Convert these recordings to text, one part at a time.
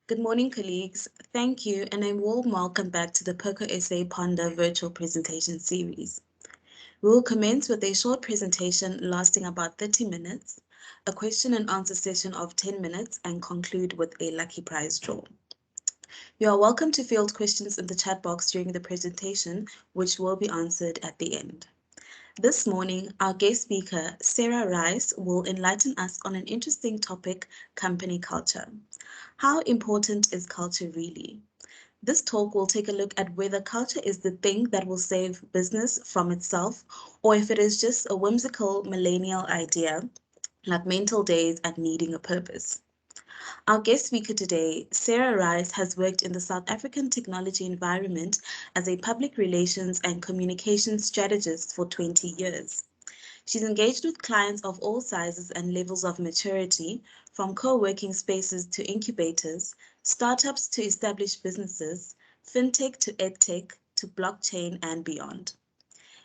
Good morning, colleagues. Thank you, and a warm welcome back to the POCO SA Ponder virtual presentation series. We will commence with a short presentation lasting about 30 minutes, a question and answer session of 10 minutes, and conclude with a lucky prize draw. You are welcome to field questions in the chat box during the presentation, which will be answered at the end. This morning, our guest speaker, Sarah Rice, will enlighten us on an interesting topic, company culture. How important is culture really? This talk will take a look at whether culture is the thing that will save business from itself, or if it is just a whimsical millennial idea, like mental days and needing a purpose. Our guest speaker today, Sarah Rice, has worked in the South African technology environment as a public relations and communications strategist for 20 years. She's engaged with clients of all sizes and levels of maturity, from co-working spaces to incubators, startups to established businesses, fintech to edtech to blockchain and beyond.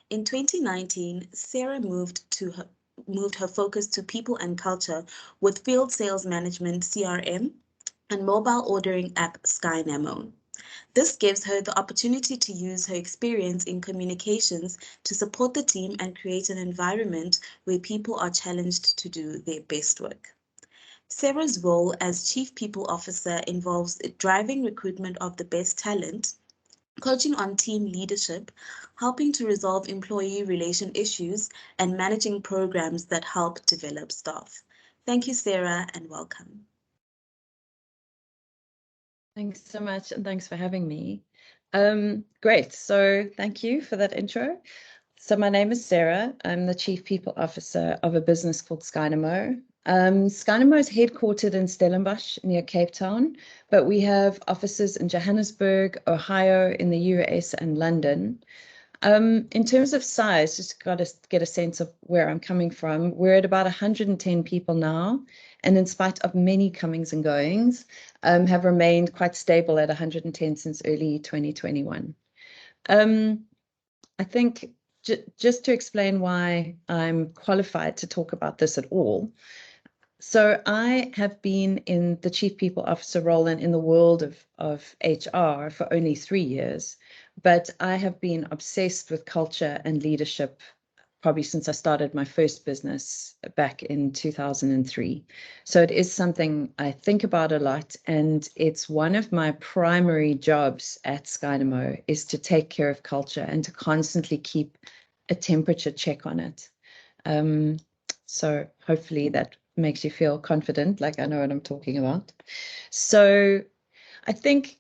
In 2019, Sarah moved her focus to people and culture with field sales management CRM and mobile ordering app Skynamo. This gives her the opportunity to use her experience in communications to support the team and create an environment where people are challenged to do their best work. Sarah's role as Chief People Officer involves driving recruitment of the best talent, coaching on team leadership, helping to resolve employee relation issues, and managing programs that help develop staff. Thank you, Sarah, and welcome. Thanks so much, and thanks for having me. Great, so thank you for that intro. So my name is Sarah. I'm the Chief People Officer of a business called Skynamo. Skynamo is headquartered in Stellenbosch near Cape Town, but we have offices in Johannesburg, Ohio, in the US, and London. In terms of size, just got to get a sense of where I'm coming from. We're at about 110 people now, and in spite of many comings and goings, have remained quite stable at 110 since early 2021. I think just to explain why I'm qualified to talk about this at all. So I have been in the Chief People Officer role and in the world of HR for only 3 years, but I have been obsessed with culture and leadership probably since I started my first business back in 2003. So it is something I think about a lot, and it's one of my primary jobs at Skynamo is to take care of culture and to constantly keep a temperature check on it. So hopefully that makes you feel confident, like I know what I'm talking about. So I think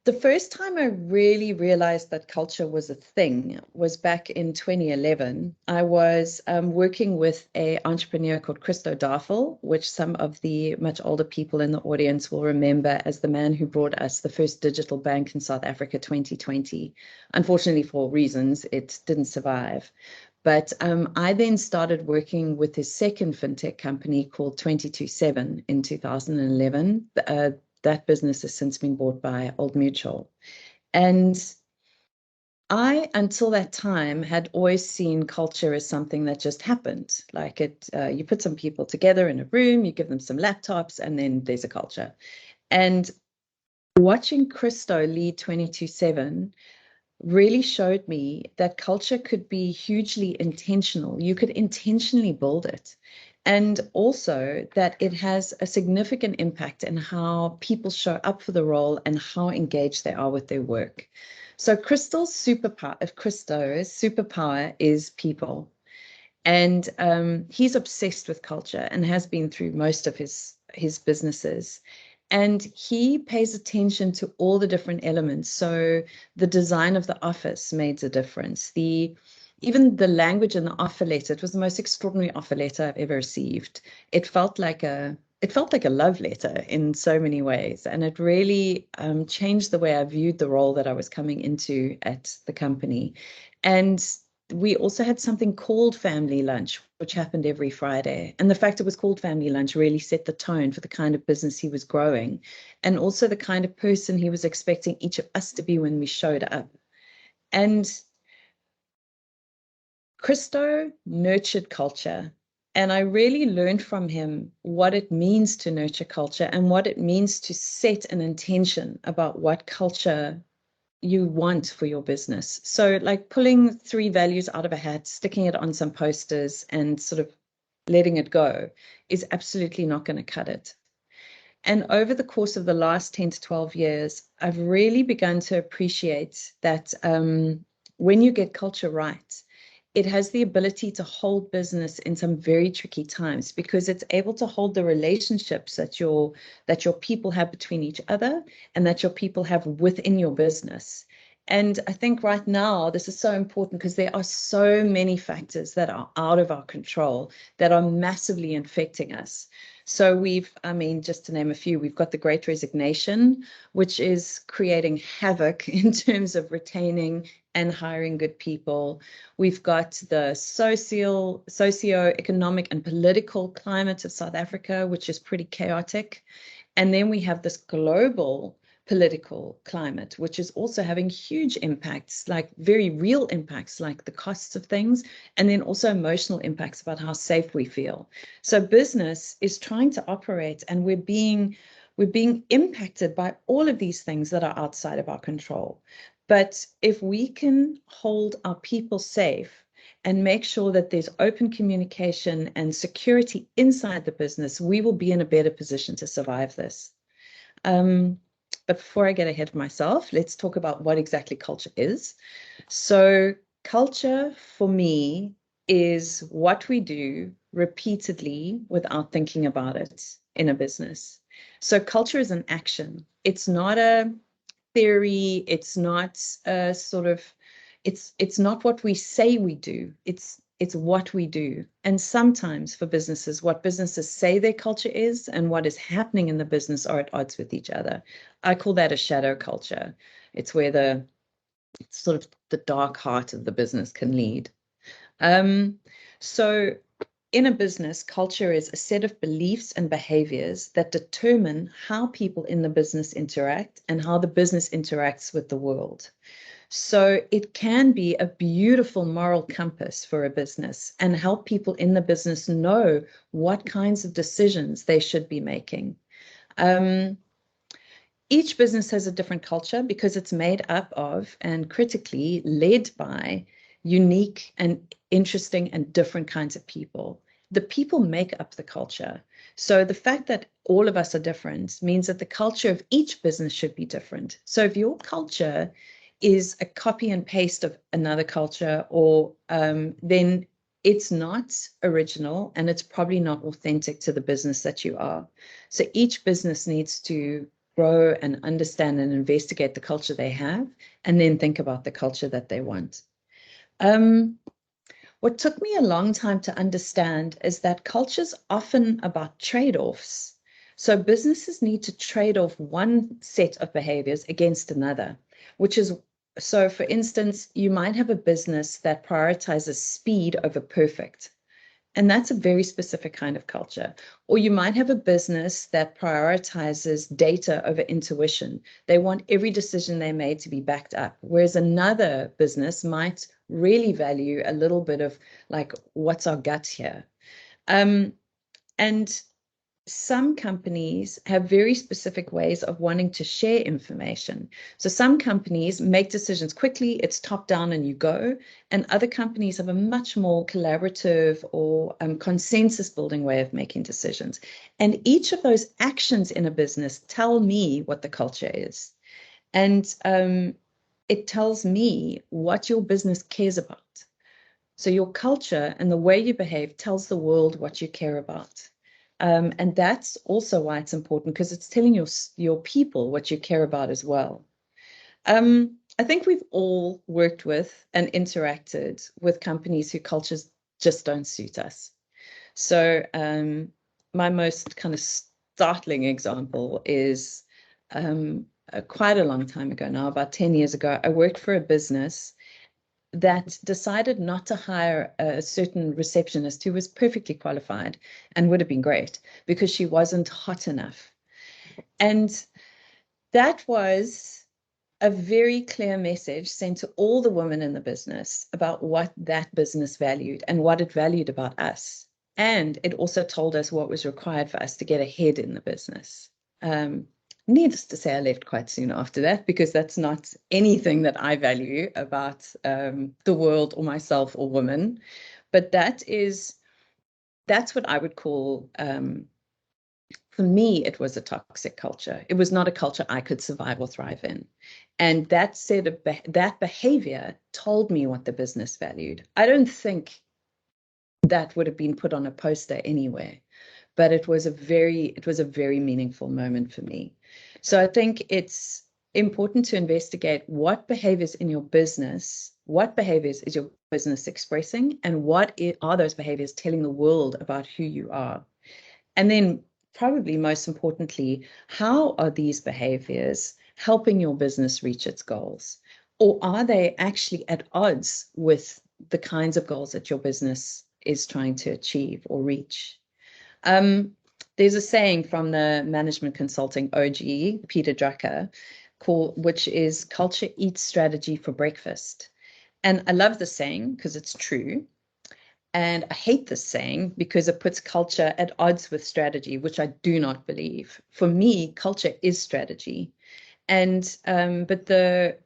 the first time I really realized that culture was a thing was back in 2011. I was working with an entrepreneur called Christo Darfel, which some of the much older people in the audience will remember as the man who brought us the first digital bank in South Africa 2020. Unfortunately, for reasons, it didn't survive. But I then started working with his second fintech company called 227 in 2011. That business has since been bought by Old Mutual. And I, until that time, had always seen culture as something that just happened. Like you put some people together in a room, you give them some laptops, and then there's a culture. And watching Christo lead 227 really showed me that culture could be hugely intentional. You could intentionally build it. And also that it has a significant impact in how people show up for the role and how engaged they are with their work. So Christo's superpower is people. And he's obsessed with culture and has been through most of his businesses. And he pays attention to all the different elements. So the design of the office made a difference. Even the language in the offer letter, it was the most extraordinary offer letter I've ever received. It felt like a love letter in so many ways. And it really changed the way I viewed the role that I was coming into at the company. And we also had something called family lunch, which happened every Friday. And the fact it was called family lunch really set the tone for the kind of business he was growing and also the kind of person he was expecting each of us to be when we showed up. And Christo nurtured culture And I really learned from him what it means to nurture culture and what it means to set an intention about what culture you want for your business. So like pulling 3 values out of a hat, sticking it on some posters and sort of letting it go is absolutely not going to cut it. And over the course of the last 10 to 12 years, I've really begun to appreciate that when you get culture right, it has the ability to hold business in some very tricky times because it's able to hold the relationships that your people have between each other and that your people have within your business. And I think right now this is so important because there are so many factors that are out of our control that are massively infecting us. So just to name a few, we've got the Great Resignation, which is creating havoc in terms of retaining and hiring good people. We've got the socio-economic and political climate of South Africa, which is pretty chaotic. And then we have this global political climate, which is also having huge impacts, like very real impacts, like the costs of things, and then also emotional impacts about how safe we feel. So business is trying to operate, and we're being impacted by all of these things that are outside of our control. But if we can hold our people safe and make sure that there's open communication and security inside the business, we will be in a better position to survive this. But before I get ahead of myself, let's talk about what exactly culture is. So culture for me is what we do repeatedly without thinking about it in a business. So culture is an action. It's not a theory. It's not a sort of, it's not what we say we do. It's what we do. And sometimes for businesses, what businesses say their culture is and what is happening in the business are at odds with each other. I call that a shadow culture. It's where it's sort of the dark heart of the business can lead. So in a business, culture is a set of beliefs and behaviors that determine how people in the business interact and how the business interacts with the world. So it can be a beautiful moral compass for a business and help people in the business know what kinds of decisions they should be making. Each business has a different culture because it's made up of and critically led by unique and interesting and different kinds of people. The people make up the culture. So the fact that all of us are different means that the culture of each business should be different. So if your culture is a copy and paste of another culture, or then it's not original and it's probably not authentic to the business that you are. So each business needs to grow and understand and investigate the culture they have, and then think about the culture that they want. What took me a long time to understand is that culture's often about trade-offs. So businesses need to trade off one set of behaviors against another, which is, so for instance, you might have a business that prioritizes speed over perfect. And that's a very specific kind of culture. Or you might have a business that prioritizes data over intuition. They want every decision they made to be backed up. Whereas another business might really value a little bit of like, what's our gut here? And some companies have very specific ways of wanting to share information. So some companies make decisions quickly, it's top down and you go. And other companies have a much more collaborative or consensus building way of making decisions. And each of those actions in a business tell me what the culture is. And it tells me what your business cares about. So your culture and the way you behave tells the world what you care about. And that's also why it's important, because it's telling your people what you care about as well. I think we've all worked with and interacted with companies whose cultures just don't suit us. So my most kind of startling example is quite a long time ago now, about 10 years ago, I worked for a business that decided not to hire a certain receptionist who was perfectly qualified and would have been great because she wasn't hot enough. And that was a very clear message sent to all the women in the business about what that business valued and what it valued about us. And it also told us what was required for us to get ahead in the business. Needless to say, I left quite soon after that because that's not anything that I value about the world or myself or women. But that's what I would call, for me, it was a toxic culture. It was not a culture I could survive or thrive in. And that that behavior told me what the business valued. I don't think that would have been put on a poster anywhere, but it was a very meaningful moment for me. So I think it's important to investigate what behaviors in your business, what behaviors is your business expressing, and what are those behaviors telling the world about who you are. And then probably most importantly, how are these behaviors helping your business reach its goals? Or are they actually at odds with the kinds of goals that your business is trying to achieve or reach? There's a saying from the management consulting OG, Peter Drucker, which is culture eats strategy for breakfast. And I love the saying because it's true. And I hate this saying because it puts culture at odds with strategy, which I do not believe. For me, culture is strategy. And but the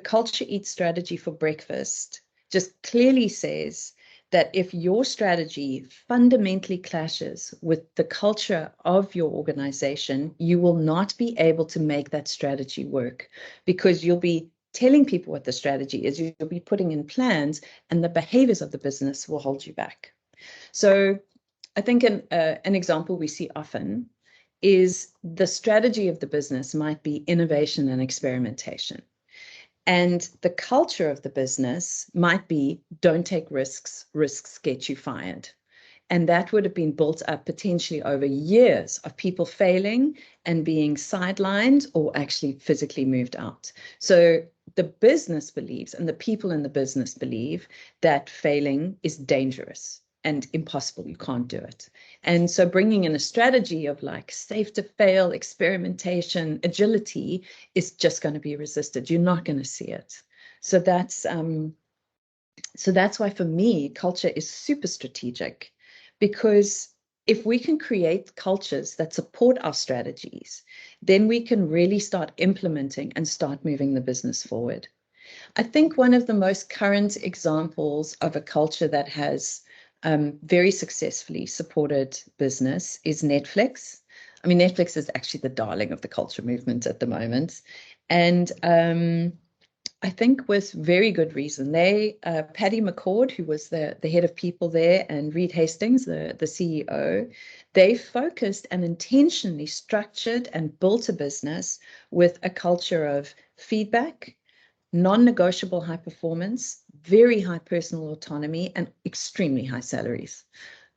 culture eats strategy for breakfast just clearly says that if your strategy fundamentally clashes with the culture of your organization, you will not be able to make that strategy work because you'll be telling people what the strategy is, you'll be putting in plans, and the behaviors of the business will hold you back. So I think an example we see often is the strategy of the business might be innovation and experimentation. And the culture of the business might be don't take risks, risks get you fired. And that would have been built up potentially over years of people failing and being sidelined or actually physically moved out. So the business believes and the people in the business believe that failing is dangerous and impossible. You can't do it. And so bringing in a strategy of like safe to fail, experimentation, agility is just going to be resisted. You're not going to see it. So that's why for me, culture is super strategic, because if we can create cultures that support our strategies, then we can really start implementing and start moving the business forward. I think one of the most current examples of a culture that has very successfully supported business is Netflix. I mean, Netflix is actually the darling of the culture movement at the moment. And I think with very good reason. Patty McCord, who was the head of people there, and Reed Hastings, the CEO, they focused and intentionally structured and built a business with a culture of feedback, non-negotiable high performance, very high personal autonomy, and extremely high salaries.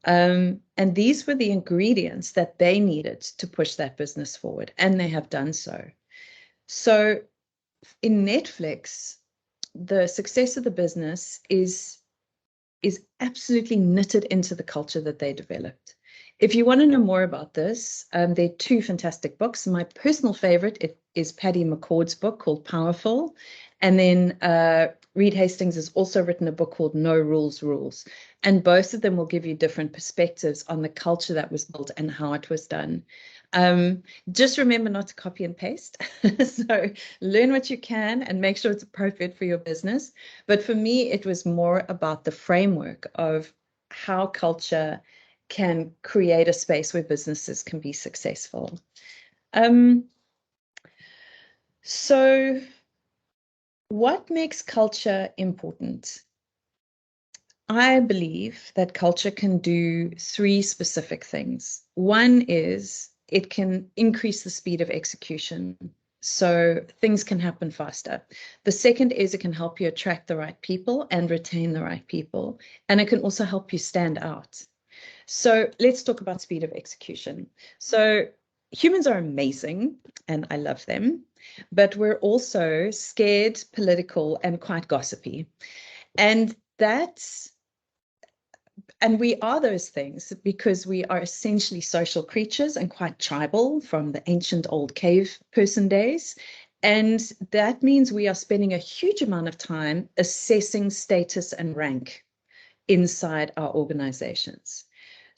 And these were the ingredients that they needed to push that business forward, and they have done so. So in Netflix, the success of the business is absolutely knitted into the culture that they developed. If you want to know more about this, there are two fantastic books. My personal favorite is Patty McCord's book called Powerful. And then Reed Hastings has also written a book called No Rules Rules. And both of them will give you different perspectives on the culture that was built and how it was done. Just remember not to copy and paste. So learn what you can and make sure it's appropriate for your business. But for me, it was more about the framework of how culture can create a space where businesses can be successful. So what makes culture important? I believe that culture can do three specific things. One is it can increase the speed of execution, so things can happen faster. The second is it can help you attract the right people and retain the right people, and it can also help you stand out. So let's talk about speed of execution. So humans are amazing, and I love them, but we're also scared, political, and quite gossipy. And we are those things because we are essentially social creatures and quite tribal from the ancient old cave person days. And that means we are spending a huge amount of time assessing status and rank inside our organizations.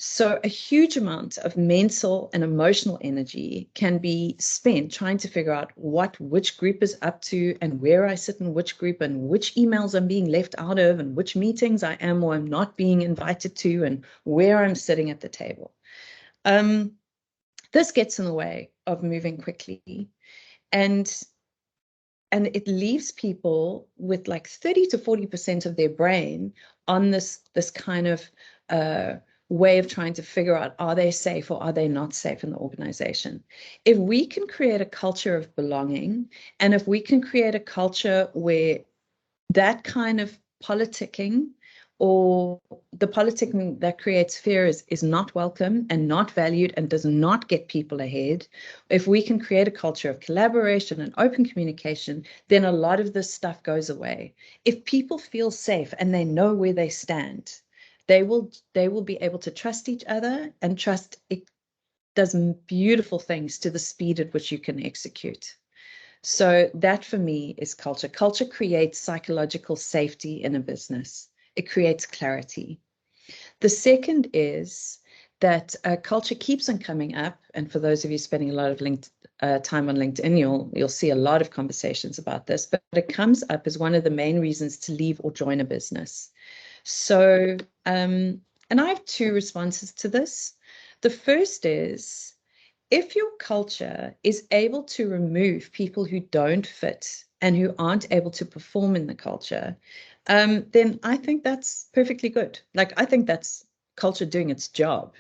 So a huge amount of mental and emotional energy can be spent trying to figure out which group is up to and where I sit in which group and which emails I'm being left out of and which meetings I am or I'm not being invited to and where I'm sitting at the table. This gets in the way of moving quickly, and it leaves people with like 30 to 40% of their brain on this kind of way of trying to figure out, are they safe or are they not safe in the organization? If we can create a culture of belonging, and if we can create a culture where that kind of politicking or the politicking that creates fear is not welcome and not valued and does not get people ahead, if we can create a culture of collaboration and open communication, then a lot of this stuff goes away. If people feel safe and they know where they stand, they will be able to trust each other, and trust it does beautiful things to the speed at which you can execute. So that for me is culture. Culture creates psychological safety in a business. It creates clarity. The second is that culture keeps on coming up. And for those of you spending a lot of time on LinkedIn, you'll see a lot of conversations about this, but it comes up as one of the main reasons to leave or join a business. So, and I have two responses to this. The first is, if your culture is able to remove people who don't fit and who aren't able to perform in the culture, then I think that's perfectly good. Like, I think that's culture doing its job.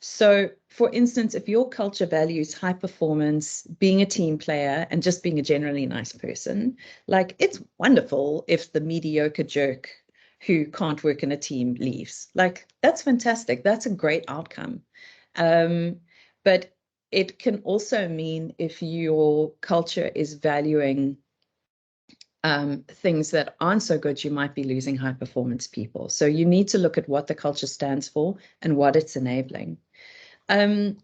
So, for instance, if your culture values high performance, being a team player, and just being a generally nice person, like, it's wonderful if the mediocre jerk who can't work in a team leaves. Like, that's fantastic. That's a great outcome. But it can also mean if your culture is valuing things that aren't so good, you might be losing high performance people. So you need to look at what the culture stands for and what it's enabling.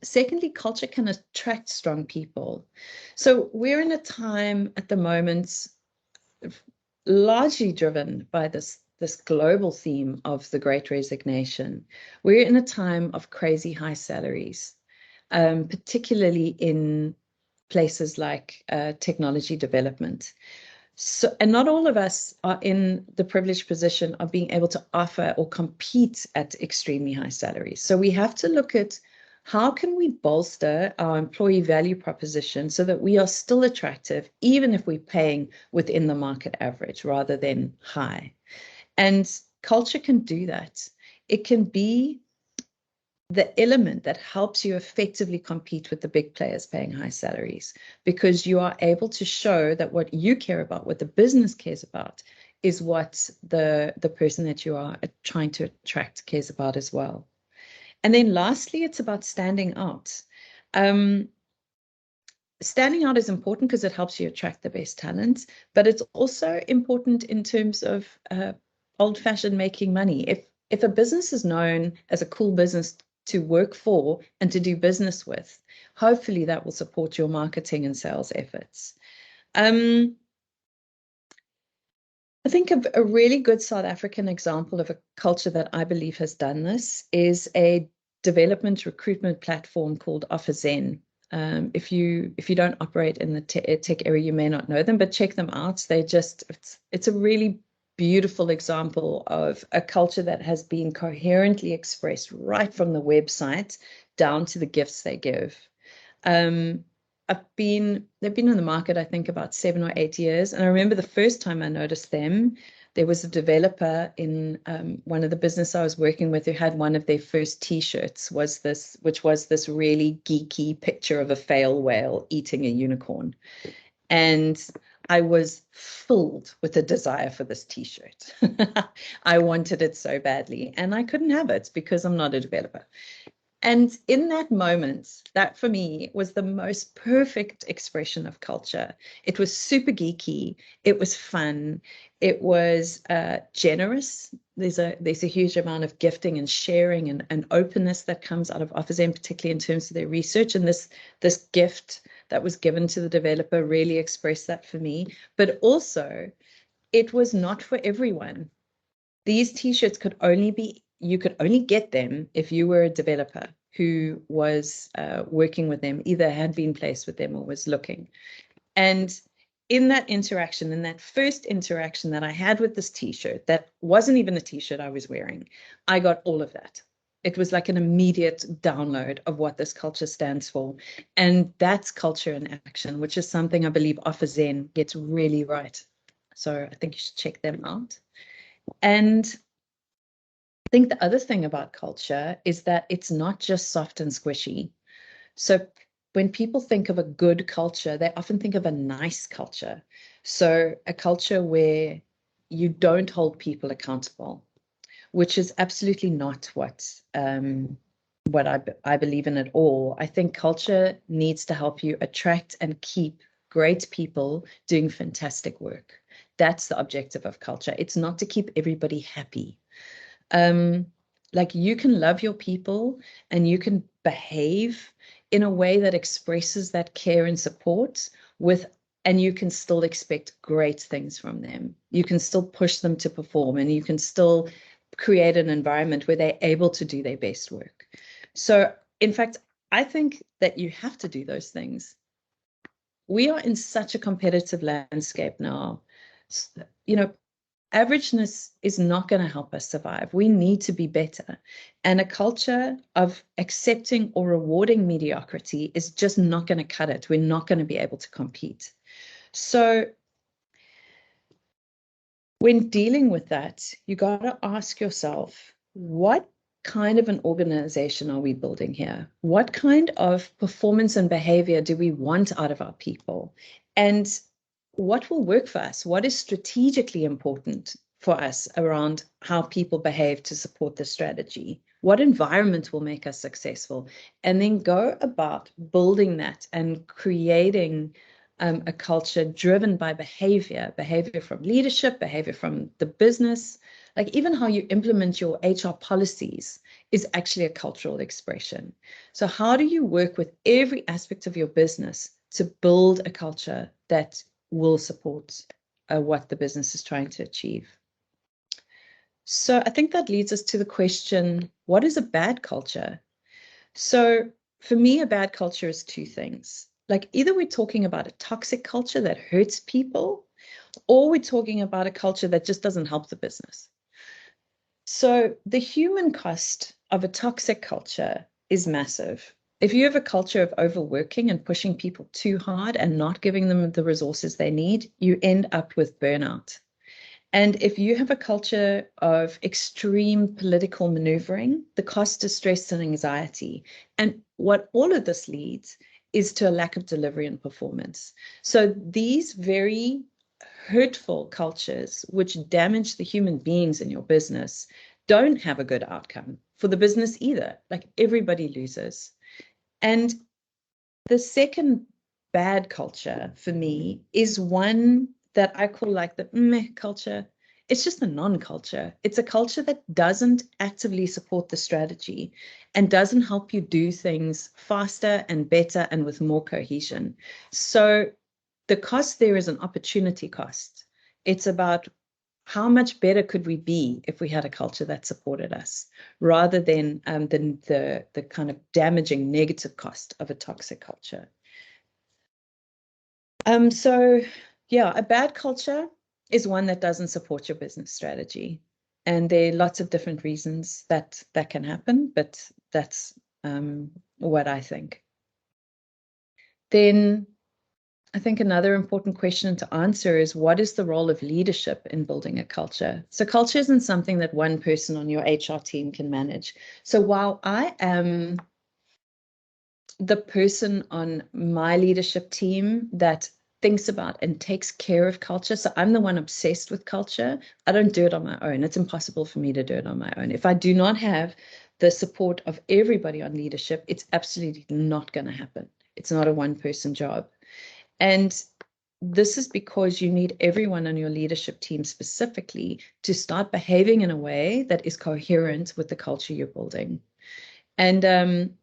Secondly, culture can attract strong people. So we're in a time at the moment largely driven by this global theme of the Great Resignation. We're in a time of crazy high salaries, particularly in places like technology development. So, and not all of us are in the privileged position of being able to offer or compete at extremely high salaries. So we have to look at how can we bolster our employee value proposition so that we are still attractive, even if we're paying within the market average rather than high. And culture can do that. It can be the element that helps you effectively compete with the big players paying high salaries, because you are able to show that what you care about, what the business cares about, is what the person that you are trying to attract cares about as well. And then lastly, it's about standing out. Standing out is important because it helps you attract the best talent, but it's also important in terms of old-fashioned making money. If a business is known as a cool business to work for and to do business with, hopefully that will support your marketing and sales efforts. I think a really good South African example of a culture that I believe has done this is a development recruitment platform called OfferZen. If you don't operate in the tech area, you may not know them, but check them out. It's a really beautiful example of a culture that has been coherently expressed right from the website down to the gifts they give. They've been in the market, I think, about 7 or 8 years. And I remember the first time I noticed them, there was a developer in one of the business I was working with who had one of their first T-shirts, which was this really geeky picture of a fail whale eating a unicorn. And I was filled with a desire for this T-shirt. I wanted it so badly, and I couldn't have it because I'm not a developer. And in that moment, that for me was the most perfect expression of culture. It was super geeky. It was fun. It was generous. There's a huge amount of gifting and sharing and openness that comes out of OfferZen, particularly in terms of their research. And this gift that was given to the developer really expressed that for me. But also, it was not for everyone. These T-shirts could only be you could only get them if you were a developer who was working with them, either had been placed with them or was looking. And in that interaction, in that first interaction that I had with this t-shirt, that wasn't even a t-shirt I was wearing, I got all of that. It was like an immediate download of what this culture stands for. And that's culture in action, which is something I believe Offer Zen gets really right. So I think you should check them out. And I think the other thing about culture is that it's not just soft and squishy. So when people think of a good culture, they often think of a nice culture. So a culture where you don't hold people accountable, which is absolutely not what I believe in at all. I think culture needs to help you attract and keep great people doing fantastic work. That's the objective of culture. It's not to keep everybody happy. Like you can love your people and you can behave in a way that expresses that care and support and you can still expect great things from them. You can still push them to perform and you can still create an environment where they're able to do their best work. So in fact, I think that you have to do those things. We are in such a competitive landscape now. You know, averageness is not going to help us survive. We need to be better. And a culture of accepting or rewarding mediocrity is just not going to cut it. We're not going to be able to compete. So when dealing with that, you got to ask yourself, what kind of an organization are we building here? What kind of performance and behavior do we want out of our people? And what will work for us? What is strategically important for us around how people behave to support the strategy? What environment will make us successful? And then go about building that and creating a culture driven by behavior from leadership, behavior from the business, like even how you implement your HR policies is actually a cultural expression. So how do you work with every aspect of your business to build a culture that will support what the business is trying to achieve? So I think that leads us to the question, what is a bad culture? So for me, a bad culture is two things. Like either we're talking about a toxic culture that hurts people, or we're talking about a culture that just doesn't help the business. So the human cost of a toxic culture is massive. If you have a culture of overworking and pushing people too hard and not giving them the resources they need, you end up with burnout. And if you have a culture of extreme political maneuvering, the cost is stress and anxiety. And what all of this leads is to a lack of delivery and performance. So these very hurtful cultures, which damage the human beings in your business, don't have a good outcome for the business either. Like everybody loses. And the second bad culture for me is one that I call like the meh culture. It's just a non-culture. It's a culture that doesn't actively support the strategy and doesn't help you do things faster and better and with more cohesion. So the cost there is an opportunity cost. It's about how much better could we be if we had a culture that supported us, rather than the kind of damaging negative cost of a toxic culture. So yeah, a bad culture is one that doesn't support your business strategy. And there are lots of different reasons that can happen, but that's what I think. Then I think another important question to answer is, what is the role of leadership in building a culture? So culture isn't something that one person on your HR team can manage. So while I am the person on my leadership team that thinks about and takes care of culture, so I'm the one obsessed with culture, I don't do it on my own. It's impossible for me to do it on my own. If I do not have the support of everybody on leadership, it's absolutely not going to happen. It's not a one-person job. And this is because you need everyone on your leadership team specifically to start behaving in a way that is coherent with the culture you're building. And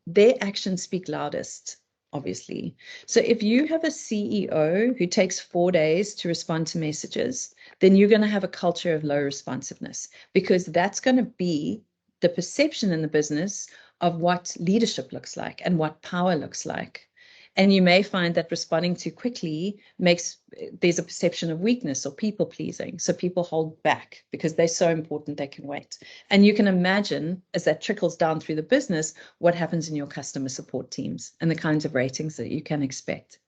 their actions speak loudest, obviously. So if you have a CEO who takes 4 days to respond to messages, then you're going to have a culture of low responsiveness, because that's going to be the perception in the business of what leadership looks like and what power looks like. And you may find that responding too quickly there's a perception of weakness or people pleasing. So people hold back because they're so important they can wait. And you can imagine, as that trickles down through the business, what happens in your customer support teams and the kinds of ratings that you can expect.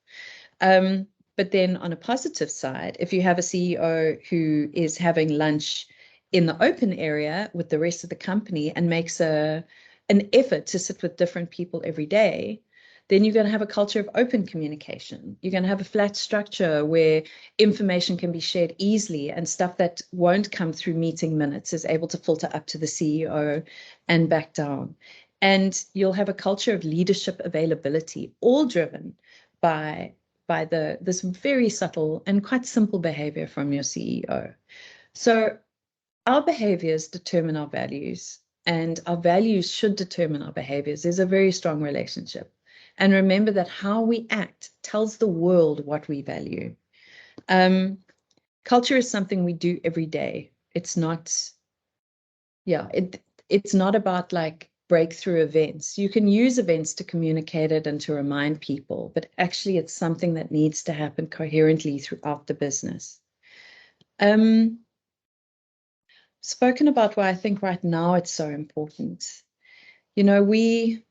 But then on a positive side, if you have a CEO who is having lunch in the open area with the rest of the company and makes an effort to sit with different people every day, then you're going to have a culture of open communication. You're going to have a flat structure where information can be shared easily, and stuff that won't come through meeting minutes is able to filter up to the CEO and back down. And you'll have a culture of leadership availability, all driven by this very subtle and quite simple behavior from your CEO. So our behaviors determine our values, and our values should determine our behaviors. There's a very strong relationship. And remember that how we act tells the world what we value. Culture is something we do every day. It's not, it's not about like breakthrough events. You can use events to communicate it and to remind people, but actually it's something that needs to happen coherently throughout the business. Spoken about why I think right now it's so important. You know, we,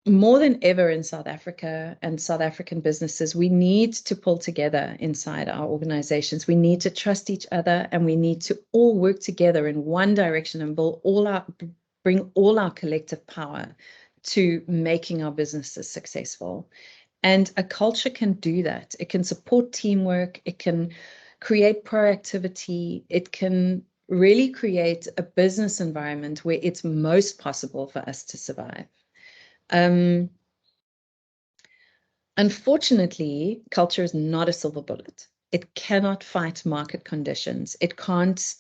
more than ever in South Africa and South African businesses, we need to pull together inside our organizations. We need to trust each other, and we need to all work together in one direction and bring all our collective power to making our businesses successful. And a culture can do that. It can support teamwork. It can create proactivity. It can really create a business environment where it's most possible for us to survive. Unfortunately, culture is not a silver bullet. It cannot fight market conditions. It can't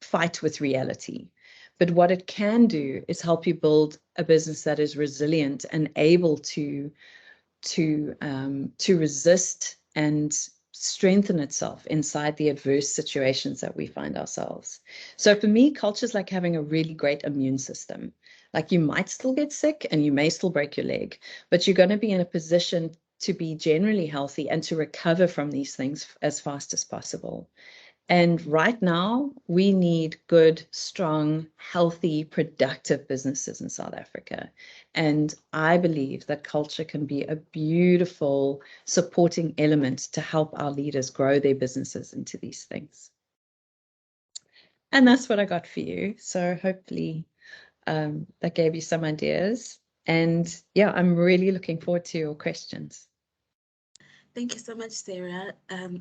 fight with reality. But what it can do is help you build a business that is resilient and able to resist and strengthen itself inside the adverse situations that we find ourselves. So for me, culture is like having a really great immune system. Like, you might still get sick and you may still break your leg, but you're going to be in a position to be generally healthy and to recover from these things as fast as possible. And right now, we need good, strong, healthy, productive businesses in South Africa. And I believe that culture can be a beautiful supporting element to help our leaders grow their businesses into these things. And that's what I got for you. So hopefully that gave you some ideas. And yeah, I'm really looking forward to your questions. Thank you so much, Sarah.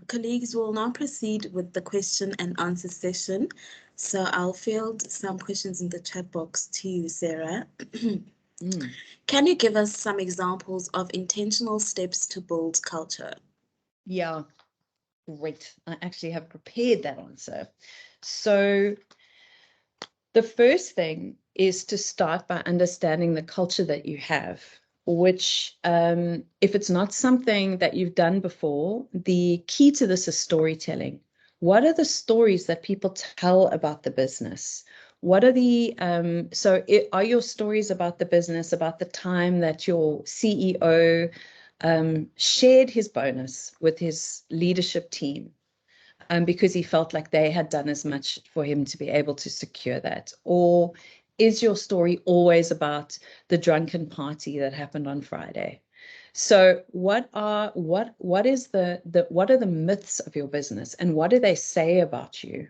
Colleagues, will now proceed with the question and answer session. So I'll field some questions in the chat box to you, Sarah. Can you give us some examples of intentional steps to build culture? Yeah, great. I actually have prepared that answer. So the first thing is to start by understanding the culture that you have, which if it's not something that you've done before, the key to this is storytelling. What are the stories that people tell about the business? What are are your stories about the business, about the time that your CEO shared his bonus with his leadership team? Because he felt like they had done as much for him to be able to secure that? Or is your story always about the drunken party that happened on Friday? So what are the myths of your business, and what do they say about you?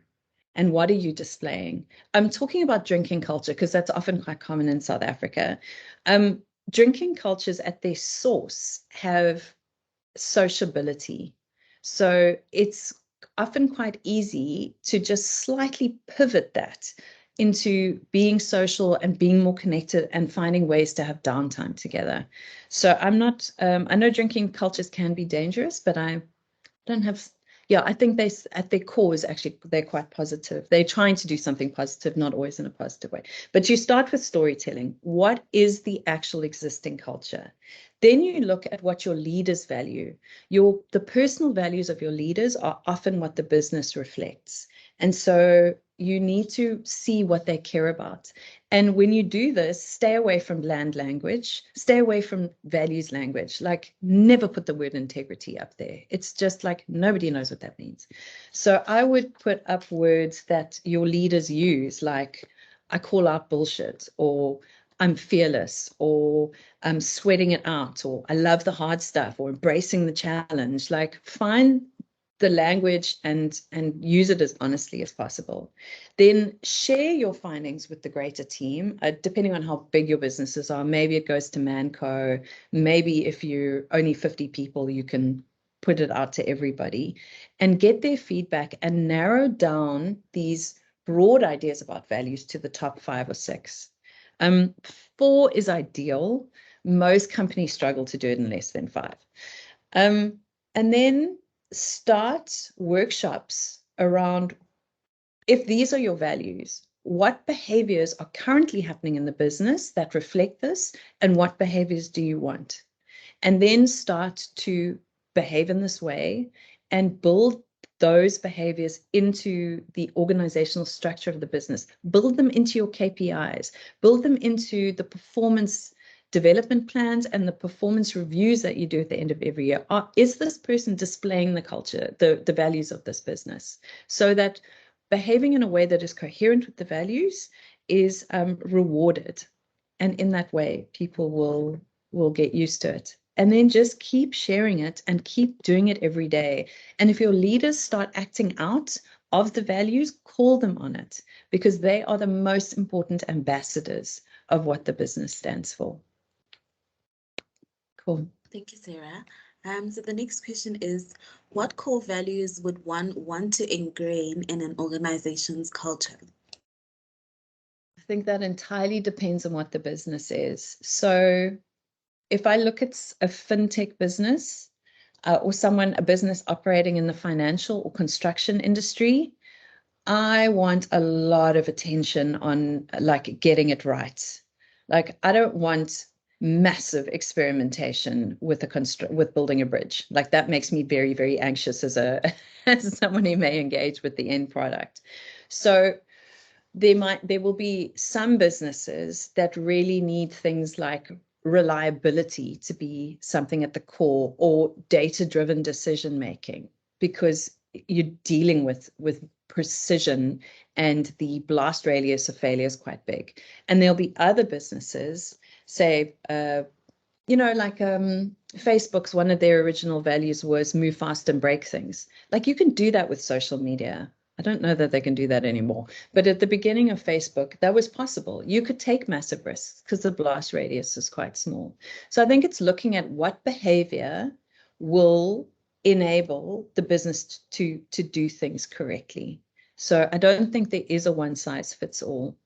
And what are you displaying? I'm talking about drinking culture because that's often quite common in South Africa. Drinking cultures at their source have sociability. So it's often quite easy to just slightly pivot that into being social and being more connected and finding ways to have downtime together. So I'm not, I know drinking cultures can be dangerous, but I don't have, I think they, at their core is actually, they're quite positive. They're trying to do something positive, not always in a positive way. But you start with storytelling. What is the actual existing culture? Then you look at what your leaders value. The personal values of your leaders are often what the business reflects. And so you need to see what they care about. And when you do this, stay away from land language, stay away from values language. Like, never put the word integrity up there. It's just like nobody knows what that means. So I would put up words that your leaders use, like I call out bullshit, or I'm fearless, or I'm sweating it out, or I love the hard stuff, or embracing the challenge. Like, find the language and use it as honestly as possible. Then share your findings with the greater team, depending on how big your businesses are. Maybe it goes to Manco. Maybe if you're only 50 people, you can put it out to everybody and get their feedback and narrow down these broad ideas about values to the top 5 or 6. 4 is ideal. Most companies struggle to do it in less than 5. And then start workshops around, if these are your values, what behaviors are currently happening in the business that reflect this, and what behaviors do you want? And then start to behave in this way and build those behaviors into the organizational structure of the business. Build them into your KPIs, build them into the performance development plans and the performance reviews that you do at the end of every year. Is this person displaying the culture, the values of this business? So that behaving in a way that is coherent with the values is rewarded. And in that way, people will get used to it. And then just keep sharing it and keep doing it every day. And if your leaders start acting out of the values, call them on it, because they are the most important ambassadors of what the business stands for. Cool. Thank you, Sarah. So the next question is, what core values would one want to ingrain in an organization's culture? I think that entirely depends on what the business is. So if I look at a fintech business or a business operating in the financial or construction industry, I want a lot of attention on like getting it right. Like, I don't want massive experimentation with building a bridge. Like, that makes me very, very anxious as as someone who may engage with the end product. So there will be some businesses that really need things like reliability to be something at the core, or data-driven decision making, because you're dealing with precision and the blast radius of failure is quite big. And there'll be other businesses, say, like Facebook's, one of their original values was move fast and break things. Like, you can do that with social media. I don't know that they can do that anymore. But at the beginning of Facebook, that was possible. You could take massive risks because the blast radius is quite small. So I think it's looking at what behavior will enable the business to do things correctly. So I don't think there is a one size fits all.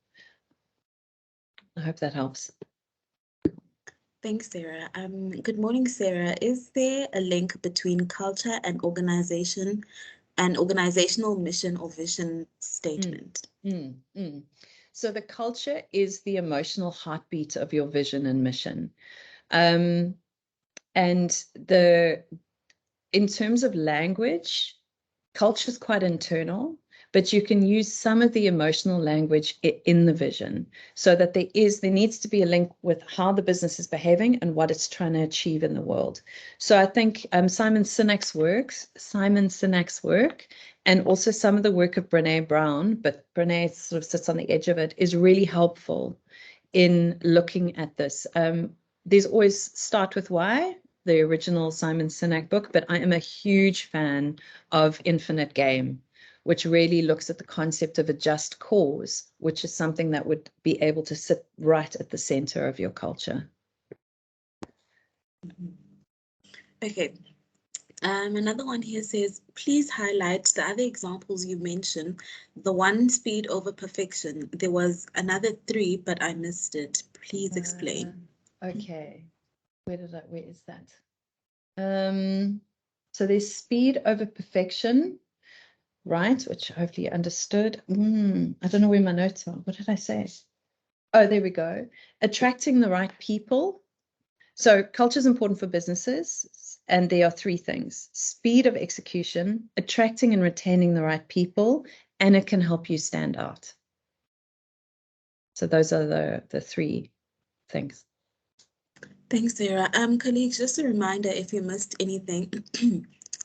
I hope that helps. Thanks, Sarah. Good morning, Sarah. Is there a link between culture and organization, an organizational mission or vision statement? So the culture is the emotional heartbeat of your vision and mission. And in terms of language, culture is quite internal, but you can use some of the emotional language in the vision, so that there needs to be a link with how the business is behaving and what it's trying to achieve in the world. So I think Simon Sinek's work, and also some of the work of Brené Brown, but Brené sort of sits on the edge of it, is really helpful in looking at this. There's always Start With Why, the original Simon Sinek book, but I am a huge fan of Infinite Game, which really looks at the concept of a just cause, which is something that would be able to sit right at the center of your culture. Okay. Another one here says, please highlight the other examples you mentioned. The one, speed over perfection. There was another 3, but I missed it. Please explain. Okay. Where is that? So there's speed over perfection, right? Which hopefully you understood. I don't know where my notes are. What did I say? Oh, there we go. Attracting the right people. So culture is important for businesses, and there are 3 things: speed of execution, attracting and retaining the right people, and it can help you stand out. So those are the three things. Thanks, Sarah. Colleagues, just a reminder, if you missed anything,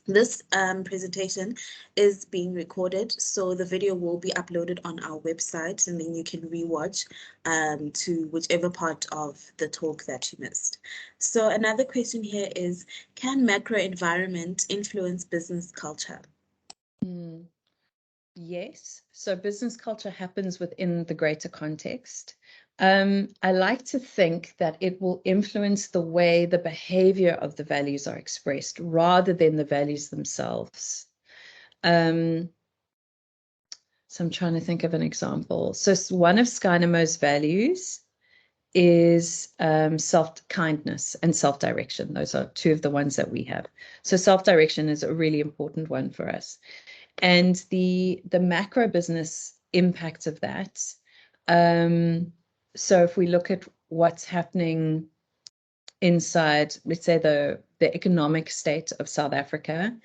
this presentation is being recorded, so the video will be uploaded on our website, and then you can rewatch to whichever part of the talk that you missed. So another question here is, can macro environment influence business culture? Yes. So business culture happens within the greater context. I like to think that it will influence the way the behavior of the values are expressed rather than the values themselves. So I'm trying to think of an example. So one of Skynamo's values is self-kindness and self-direction. Those are two of the ones that we have. So self-direction is a really important one for us. And the macro business impact of that. So if we look at what's happening inside, let's say the economic state of South Africa,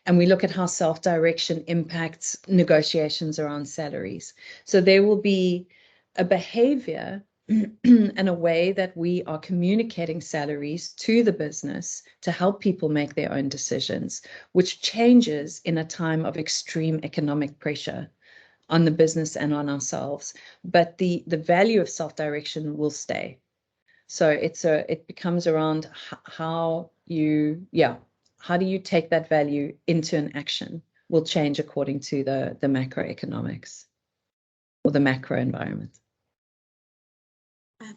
and we look at how self-direction impacts negotiations around salaries. So there will be a behavior and a way that we are communicating salaries to the business to help people make their own decisions, which changes in a time of extreme economic pressure on the business and on ourselves. But the value of self-direction will stay. So it becomes around how do you take that value into an action will change according to the macroeconomics or the macro environment.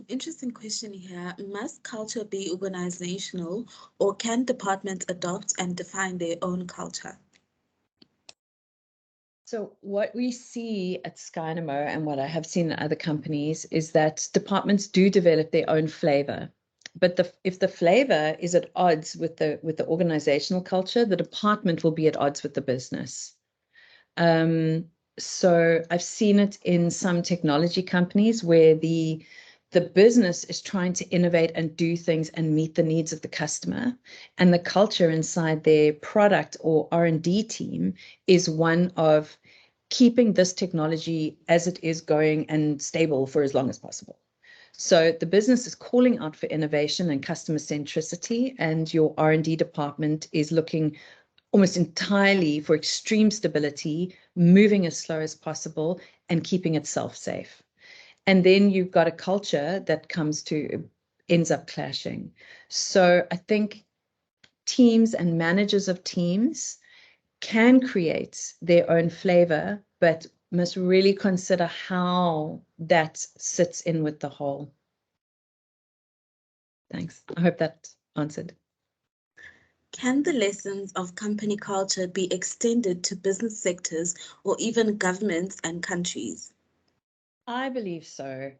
Interesting question here. Must culture be organizational, or can departments adopt and define their own culture? So what we see at Skynamo and what I have seen in other companies is that departments do develop their own flavor. But if the flavor is at odds with the organizational culture, the department will be at odds with the business. So I've seen it in some technology companies where the business is trying to innovate and do things and meet the needs of the customer, and the culture inside their product or R&D team is one of keeping this technology as it is going and stable for as long as possible. So the business is calling out for innovation and customer centricity, and your R&D department is looking almost entirely for extreme stability, moving as slow as possible and keeping itself safe. And then you've got a culture that ends up clashing. So I think teams and managers of teams can create their own flavor, but must really consider how that sits in with the whole. Thanks. I hope that answered. Can the lessons of company culture be extended to business sectors or even governments and countries? I believe so.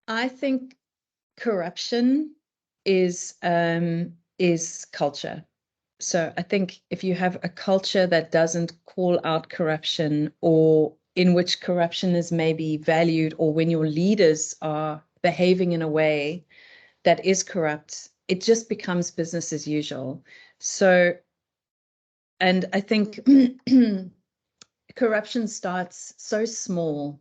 I think corruption is culture. So I think if you have a culture that doesn't call out corruption, or in which corruption is maybe valued, or when your leaders are behaving in a way that is corrupt, it just becomes business as usual. So, and I think corruption starts so small.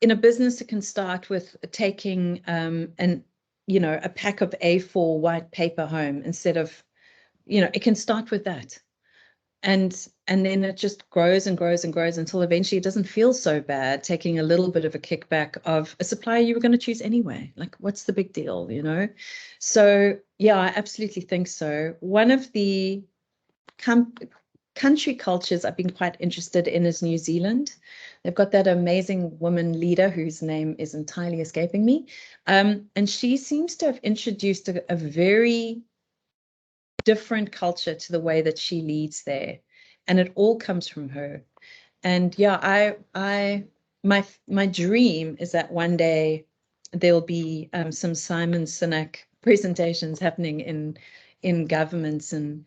In a business, it can start with taking a pack of A4 white paper home instead of, it can start with that. And then it just grows and grows and grows until eventually it doesn't feel so bad taking a little bit of a kickback of a supplier you were going to choose anyway. Like, what's the big deal, So, yeah, I absolutely think so. One of the country cultures I've been quite interested in is New Zealand. They've got that amazing woman leader whose name is entirely escaping me. And she seems to have introduced a very different culture to the way that she leads there. And it all comes from her. And yeah, my dream is that one day there'll be some Simon Sinek presentations happening in governments and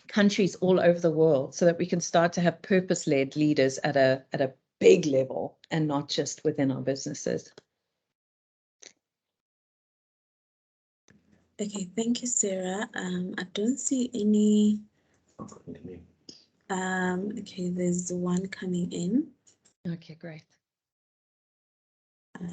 countries all over the world, so that we can start to have purpose-led leaders at a big level and not just within our businesses. Okay, thank you, Sarah. I don't see any Okay, there's one coming in. Okay, great. I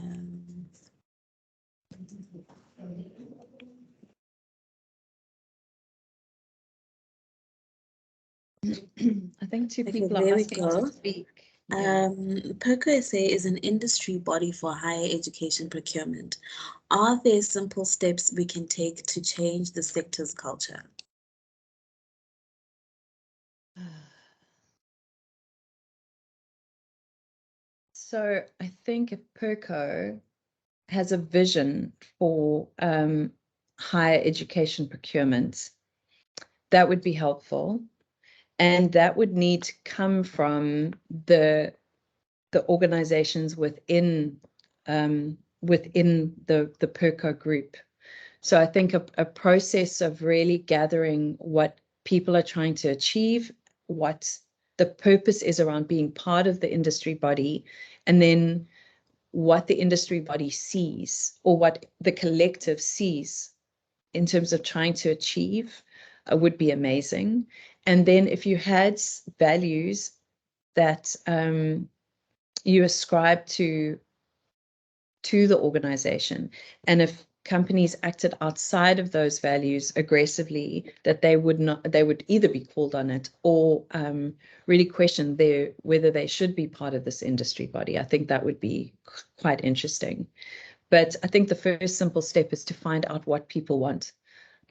think two people are asking to speak. Yeah. PERCO SA is an industry body for higher education procurement. Are there simple steps we can take to change the sector's culture? So I think if PERCO has a vision for higher education procurement, that would be helpful. And that would need to come from the organizations within the PERCO group. So I think a process of really gathering what people are trying to achieve, what the purpose is around being part of the industry body, and then what the industry body sees or what the collective sees in terms of trying to achieve would be amazing. And then if you had values that you ascribe to the organization, and if companies acted outside of those values aggressively, that they would either be called on it or really question whether they should be part of this industry body. I think that would be quite interesting. But I think the first simple step is to find out what people want.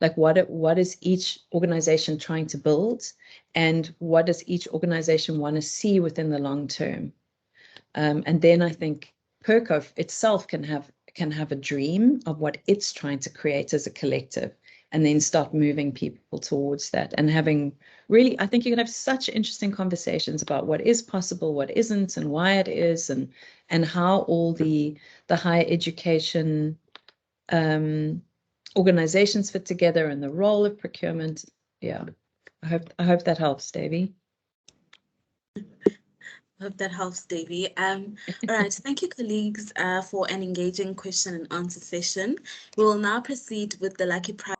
Like what is each organization trying to build, and what does each organization want to see within the long term? And then I think PERCO itself can have a dream of what it's trying to create as a collective, and then start moving people towards that, and having really, I think you can have such interesting conversations about what is possible, what isn't, and why it is, and how all the higher education organizations fit together, and the role of procurement. Yeah, I hope that helps, Davy. Hope that helps, Davy. All right, thank you, colleagues, for an engaging question and answer session. We will now proceed with the lucky prize.